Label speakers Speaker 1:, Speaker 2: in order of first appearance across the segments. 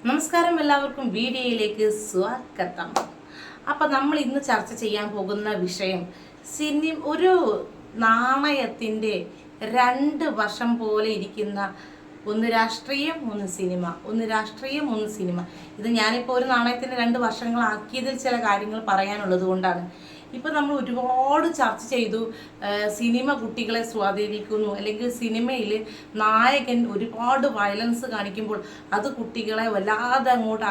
Speaker 1: നമസ്കാരം, എല്ലാവർക്കും വീഡിയോയിലേക്ക് സ്വാഗതം. അപ്പോൾ നമ്മൾ ഇന്ന് ചർച്ച ചെയ്യാൻ പോകുന്ന വിഷയം ഒരു നാണയത്തിൻ്റെ രണ്ട് വശം പോലെ ഇരിക്കുന്ന ഒന്ന് രാഷ്ട്രീയം, ഒന്ന് സിനിമ, ഒന്ന് രാഷ്ട്രീയം, ഒന്ന് സിനിമ. ഇത് ഞാനിപ്പോൾ ഒരു നാണയത്തിൻ്റെ രണ്ട് വശങ്ങളാക്കിയതിൽ ചില കാര്യങ്ങൾ പറയാനുള്ളത് കൊണ്ടാണ്. ഇപ്പം നമ്മൾ ഒരുപാട് ചർച്ച ചെയ്തു, സിനിമ കുട്ടികളെ സ്വാധീനിക്കുന്നു, അല്ലെങ്കിൽ സിനിമയിൽ നായകൻ ഒരുപാട് വയലൻസ് കാണിക്കുമ്പോൾ അത് കുട്ടികളെ വല്ലാതെ അങ്ങോട്ട്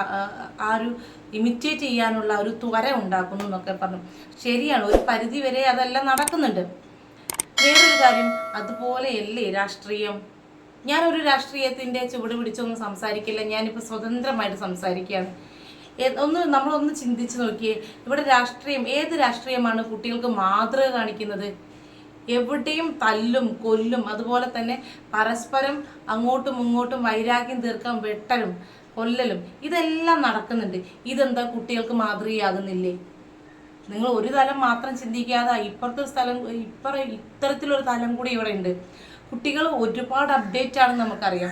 Speaker 1: ആ ഒരു ഇമിറ്റേറ്റ് ചെയ്യാനുള്ള ഒരു ത്വര ഉണ്ടാക്കുന്നു എന്നൊക്കെ പറഞ്ഞു. ശരിയാണ്, ഒരു പരിധി വരെ അതെല്ലാം നടക്കുന്നുണ്ട്. വേറൊരു കാര്യം, അതുപോലെയല്ലേ രാഷ്ട്രീയം. ഞാനൊരു രാഷ്ട്രീയത്തിൻ്റെ ചുവട് പിടിച്ചൊന്നും സംസാരിക്കില്ല, ഞാനിപ്പോൾ സ്വതന്ത്രമായിട്ട് സംസാരിക്കുകയാണ്. നമ്മളൊന്ന് ചിന്തിച്ച് നോക്കിയേ, ഇവിടെ രാഷ്ട്രീയം, ഏത് രാഷ്ട്രീയമാണ് കുട്ടികൾക്ക് മാതൃക കാണിക്കുന്നത്? എവിടെയും തല്ലും കൊല്ലും, അതുപോലെ തന്നെ പരസ്പരം അങ്ങോട്ടും ഇങ്ങോട്ടും വൈരാഗ്യം തീർക്കാൻ വെട്ടലും കൊല്ലലും ഇതെല്ലാം നടക്കുന്നുണ്ട്. ഇതെന്താ കുട്ടികൾക്ക് മാതൃകയാകുന്നില്ലേ? നിങ്ങൾ ഒരു തലം മാത്രം ചിന്തിക്കാതെ ഇത്തരത്തിലൊരു തലം കൂടി ഇവിടെ ഉണ്ട്. കുട്ടികൾ ഒരുപാട് അപ്ഡേറ്റ് ആണെന്ന് നമുക്കറിയാം.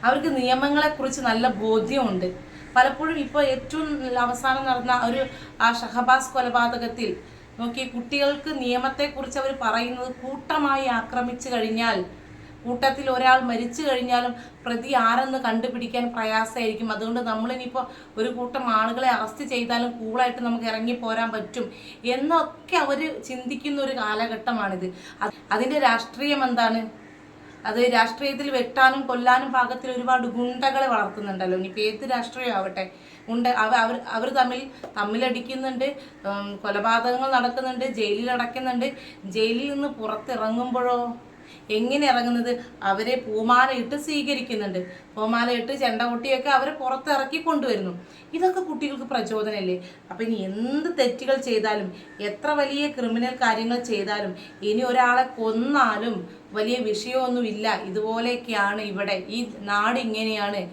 Speaker 1: അവർക്ക് നിയമങ്ങളെക്കുറിച്ച് നല്ല ബോധ്യമുണ്ട്. പലപ്പോഴും ഇപ്പോൾ ഏറ്റവും അവസാനം നടന്ന ആ ഷഹബാസ് കൊലപാതകത്തിൽ നോക്കി, കുട്ടികൾക്ക് നിയമത്തെക്കുറിച്ച് അവർ പറയുന്നത് കൂട്ടമായി ആക്രമിച്ചു കഴിഞ്ഞാൽ, കൂട്ടത്തിൽ ഒരാൾ മരിച്ചു കഴിഞ്ഞാലും പ്രതി ആരെന്ന് കണ്ടുപിടിക്കാൻ പ്രയാസമായിരിക്കും. അതുകൊണ്ട് നമ്മളിനിപ്പോൾ ഒരു കൂട്ടം ആളുകളെ അറസ്റ്റ് ചെയ്താലും കൂളായിട്ട് നമുക്ക് ഇറങ്ങി പോരാൻ പറ്റും എന്നൊക്കെ അവർ ചിന്തിക്കുന്ന ഒരു കാലഘട്ടമാണിത്. അതിൻ്റെ രാഷ്ട്രീയം എന്താണ്? അത് രാഷ്ട്രീയത്തിൽ വെട്ടാനും കൊല്ലാനും പാകത്തിൽ ഒരുപാട് ഗുണ്ടകളെ വളർത്തുന്നുണ്ടല്ലോ. ഇനിയിപ്പോൾ ഏത് രാഷ്ട്രീയം ആവട്ടെ, അവർ തമ്മിലടിക്കുന്നുണ്ട്, കൊലപാതകങ്ങൾ നടക്കുന്നുണ്ട്, ജയിലിൽ അടയ്ക്കുന്നുണ്ട്. ജയിലിൽ നിന്ന് പുറത്തിറങ്ങുമ്പോഴോ എങ്ങനെ ഇറങ്ങുന്നത്? അവരെ പൂമാലയിട്ട് സ്വീകരിക്കുന്നുണ്ട്, പൂമാലയിട്ട് ചെണ്ട കൊട്ടിയൊക്കെ അവരെ പുറത്തിറക്കി കൊണ്ടുവരുന്നു. ഇതൊക്കെ കുട്ടികൾക്ക് പ്രചോദനമല്ലേ? അപ്പം ഇനി എന്ത് തെറ്റുകൾ ചെയ്താലും, എത്ര വലിയ ക്രിമിനൽ കാര്യങ്ങൾ ചെയ്താലും, ഇനി ഒരാളെ കൊന്നാലും വലിയ വിഷയമൊന്നുമില്ല. ഇതുപോലെയൊക്കെയാണ് ഇവിടെ, ഈ നാട് ഇങ്ങനെയാണ്,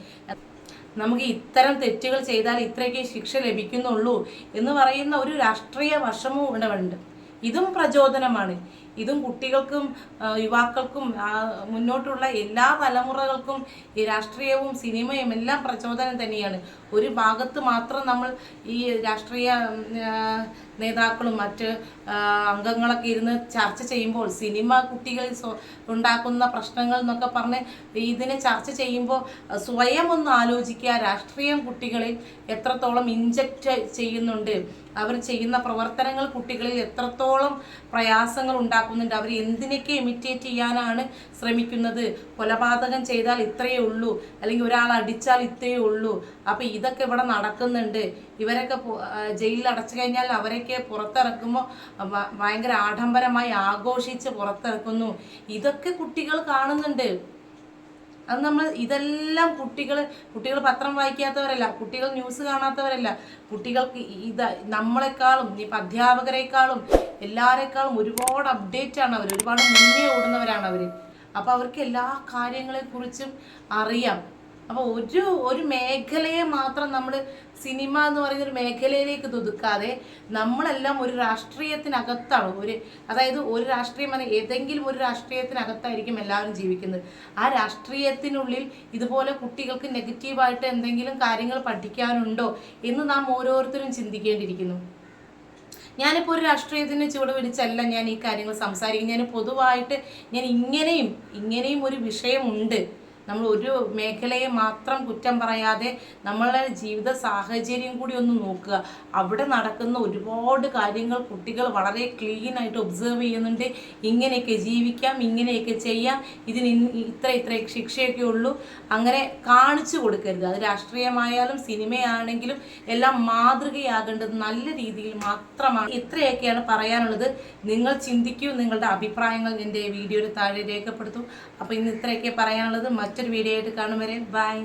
Speaker 1: നമുക്ക് ഇത്തരം തെറ്റുകൾ ചെയ്താൽ ഇത്രയൊക്കെ ശിക്ഷ ലഭിക്കുന്നുള്ളൂ എന്ന് പറയുന്ന ഒരു രാഷ്ട്രീയ വശവും ഇവിടെ ഉണ്ട്. ഇതും പ്രചോദനമാണ്. ഇതും കുട്ടികൾക്കും യുവാക്കൾക്കും മുന്നോട്ടുള്ള എല്ലാ തലമുറകൾക്കും ഈ രാഷ്ട്രീയവും സിനിമയും എല്ലാം പ്രചോദനം തന്നെയാണ്. ഒരു ഭാഗത്ത് മാത്രം നമ്മൾ ഈ രാഷ്ട്രീയ നേതാക്കളും മറ്റ് അംഗങ്ങളൊക്കെ ഇരുന്ന് ചർച്ച ചെയ്യുമ്പോൾ, സിനിമ കുട്ടികളിൽ ഉണ്ടാക്കുന്ന പ്രശ്നങ്ങൾ എന്നൊക്കെ പറഞ്ഞ് ഇതിനെ ചർച്ച ചെയ്യുമ്പോൾ സ്വയം ഒന്ന് ആലോചിക്കുക, രാഷ്ട്രീയം കുട്ടികളിൽ എത്രത്തോളം ഇൻജക്റ്റ് ചെയ്യുന്നുണ്ട്, അവർ ചെയ്യുന്ന പ്രവർത്തനങ്ങൾ കുട്ടികളിൽ എത്രത്തോളം പ്രയാസങ്ങൾ ഉണ്ടാക്കുന്നുണ്ട്, അവർ എന്തിനൊക്കെ ഇമിറ്റേറ്റ് ചെയ്യാനാണ് ശ്രമിക്കുന്നത്. കൊലപാതകം ചെയ്താൽ ഇത്രയേ ഉള്ളൂ, അല്ലെങ്കിൽ ഒരാൾ അടിച്ചാൽ ഇത്രയേ ഉള്ളൂ. അപ്പം ഇതൊക്കെ ഇവിടെ നടക്കുന്നുണ്ട്. ഇവരൊക്കെ ജയിലിൽ അടച്ചു കഴിഞ്ഞാൽ അവരൊക്കെ പുറത്തിറക്കുമ്പോൾ ഭയങ്കര ആഡംബരമായി ആഘോഷിച്ച് പുറത്തിറക്കുന്നു. ഇതൊക്കെ കുട്ടികൾ കാണുന്നുണ്ട്. അത് ഇതെല്ലാം കുട്ടികൾ പത്രം വായിക്കാത്തവരല്ല, കുട്ടികൾ ന്യൂസ് കാണാത്തവരല്ല. കുട്ടികൾക്ക് നമ്മളെക്കാളും, ഇപ്പം അധ്യാപകരെക്കാളും എല്ലാവരെക്കാളും ഒരുപാട് അപ്ഡേറ്റ് ആണ് അവർ, ഒരുപാട് മുന്നേ ഓടുന്നവരാണ് അവർ. അപ്പോൾ അവർക്ക് എല്ലാ കാര്യങ്ങളെക്കുറിച്ചും അറിയാം. അപ്പോൾ ഒരു മേഖലയെ മാത്രം നമ്മൾ സിനിമ എന്ന് പറയുന്നൊരു മേഖലയിലേക്ക് ഒതുക്കാതെ നമ്മളെല്ലാം ഒരു രാഷ്ട്രീയത്തിനകത്താണ്. അതായത് ഒരു രാഷ്ട്രീയം, ഏതെങ്കിലും ഒരു രാഷ്ട്രീയത്തിനകത്തായിരിക്കും എല്ലാവരും ജീവിക്കുന്നത്. ആ രാഷ്ട്രീയത്തിനുള്ളിൽ ഇതുപോലെ കുട്ടികൾക്ക് നെഗറ്റീവായിട്ട് എന്തെങ്കിലും കാര്യങ്ങൾ പഠിക്കാനുണ്ടോ എന്ന് നാം ഓരോരുത്തരും ചിന്തിക്കേണ്ടിയിരിക്കുന്നു. ഞാനിപ്പോൾ ഒരു രാഷ്ട്രീയത്തിന് ചുവട് പിടിച്ചല്ല ഞാൻ ഈ കാര്യങ്ങൾ സംസാരിക്കും. ഞാൻ പൊതുവായിട്ട് ഇങ്ങനെയും ഒരു വിഷയമുണ്ട്. നമ്മൾ ഒരു മേഖലയെ മാത്രം കുറ്റം പറയാതെ നമ്മളുടെ ജീവിത സാഹചര്യം കൂടി ഒന്ന് നോക്കുക. അവിടെ നടക്കുന്ന ഒരുപാട് കാര്യങ്ങൾ കുട്ടികൾ വളരെ ക്ലീനായിട്ട് ഒബ്സർവ് ചെയ്യുന്നുണ്ട്. ഇങ്ങനെയൊക്കെ ജീവിക്കാം, ഇങ്ങനെയൊക്കെ ചെയ്യാം, ഇതിന് ഇത്ര ശിക്ഷയൊക്കെ ഉള്ളൂ, അങ്ങനെ കാണിച്ചു കൊടുക്കരുത്. അത് രാഷ്ട്രീയമായാലും സിനിമയാണെങ്കിലും എല്ലാം മാതൃകയാകേണ്ടത് നല്ല രീതിയിൽ മാത്രമാണ്. ഇത്രയൊക്കെയാണ് പറയാനുള്ളത്. നിങ്ങൾ ചിന്തിക്കൂ, നിങ്ങളുടെ അഭിപ്രായങ്ങൾ എൻ്റെ വീഡിയോയുടെ താഴെ രേഖപ്പെടുത്തും. അപ്പോൾ ഇന്ന് ഇത്രയൊക്കെ പറയാനുള്ളത്. മറ്റൊരു വീഡിയോ ആയിട്ട് കാണും വരെ ബൈ.